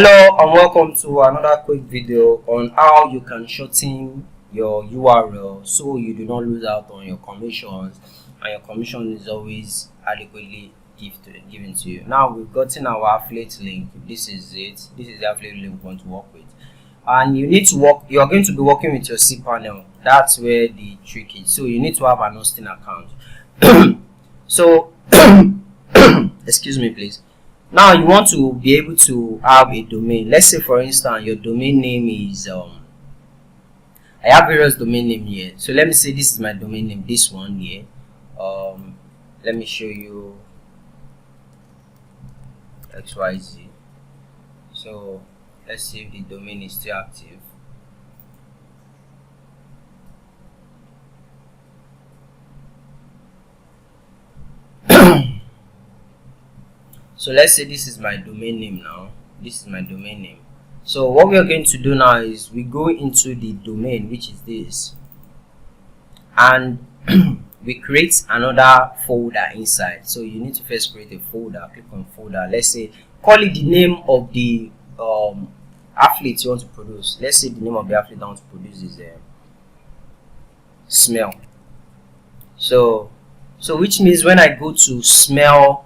Hello and welcome to another quick video on how you can shorten your URL so you do not lose out on your commissions and your commission is always adequately given to you. Now we've gotten our affiliate link. This is it. This is the affiliate link we want to work with, and you need to work. You are going to be working with your cPanel. That's where the trick is. So you need to have an hosting account. So excuse me please. Now you want to be able to have a domain. Let's say for instance your domain name is I have various domain name here. So let me say this is my domain name, this one here. Let me show you XYZ. So let's see if the domain is still active. So let's say this is my domain name now. This is my domain name. So what we are going to do now is we go into the domain, which is this, and we create another folder inside. So you need to first create a folder. Click on folder. Let's say call it the name of the affiliate you want to produce. Let's say the name of the affiliate I want to produce is smell. So which means when I go to smell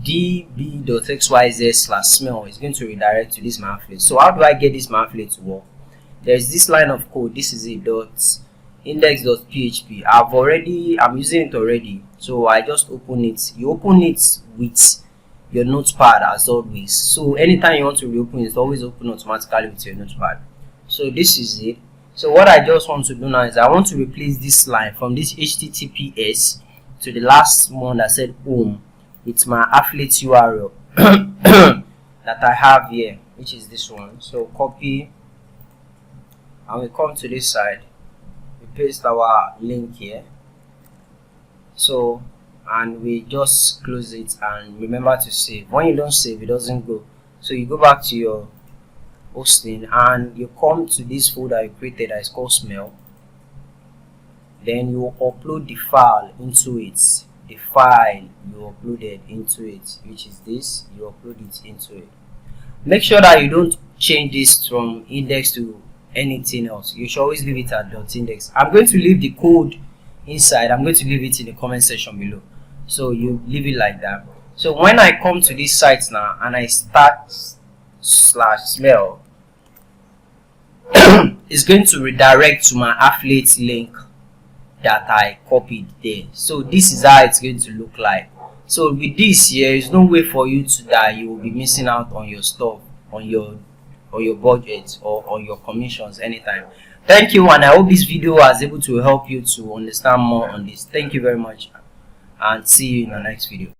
db.xyz/smell, is going to redirect to this my affiliate. So how do I get this my affiliate to work? There's this line of code. This is a .index.php. I'm using it already, so I just open it. You open it with your notepad as always. So anytime you want to reopen it, always open automatically with your notepad. So this is it. So what I just want to do now is I want to replace this line from this HTTPS to the last one that said home with my affiliate URL that I have here, which is this one. So copy, and we come to this side, we paste our link here. So and we just close it and remember to save. When you don't save, it doesn't go. So you go back to your hosting and you come to this folder you created that is called smell. Then you upload the file into it. The file you uploaded into it, which is this, you upload it into it. Make sure that you don't change this from index to anything else. You should always leave it at .index. I'm going to leave the code inside. I'm going to leave it in the comment section below, so you leave it like that. So when I come to this site now and I start /smell, it's going to redirect to my affiliate link that I copied there. So this is how it's going to look like. So with this here, there's no way for you to that you will be missing out on your stuff, on your budget, or on your commissions anytime. Thank you, and I hope this video was able to help you to understand more on this. Thank you very much, and see you in the next video.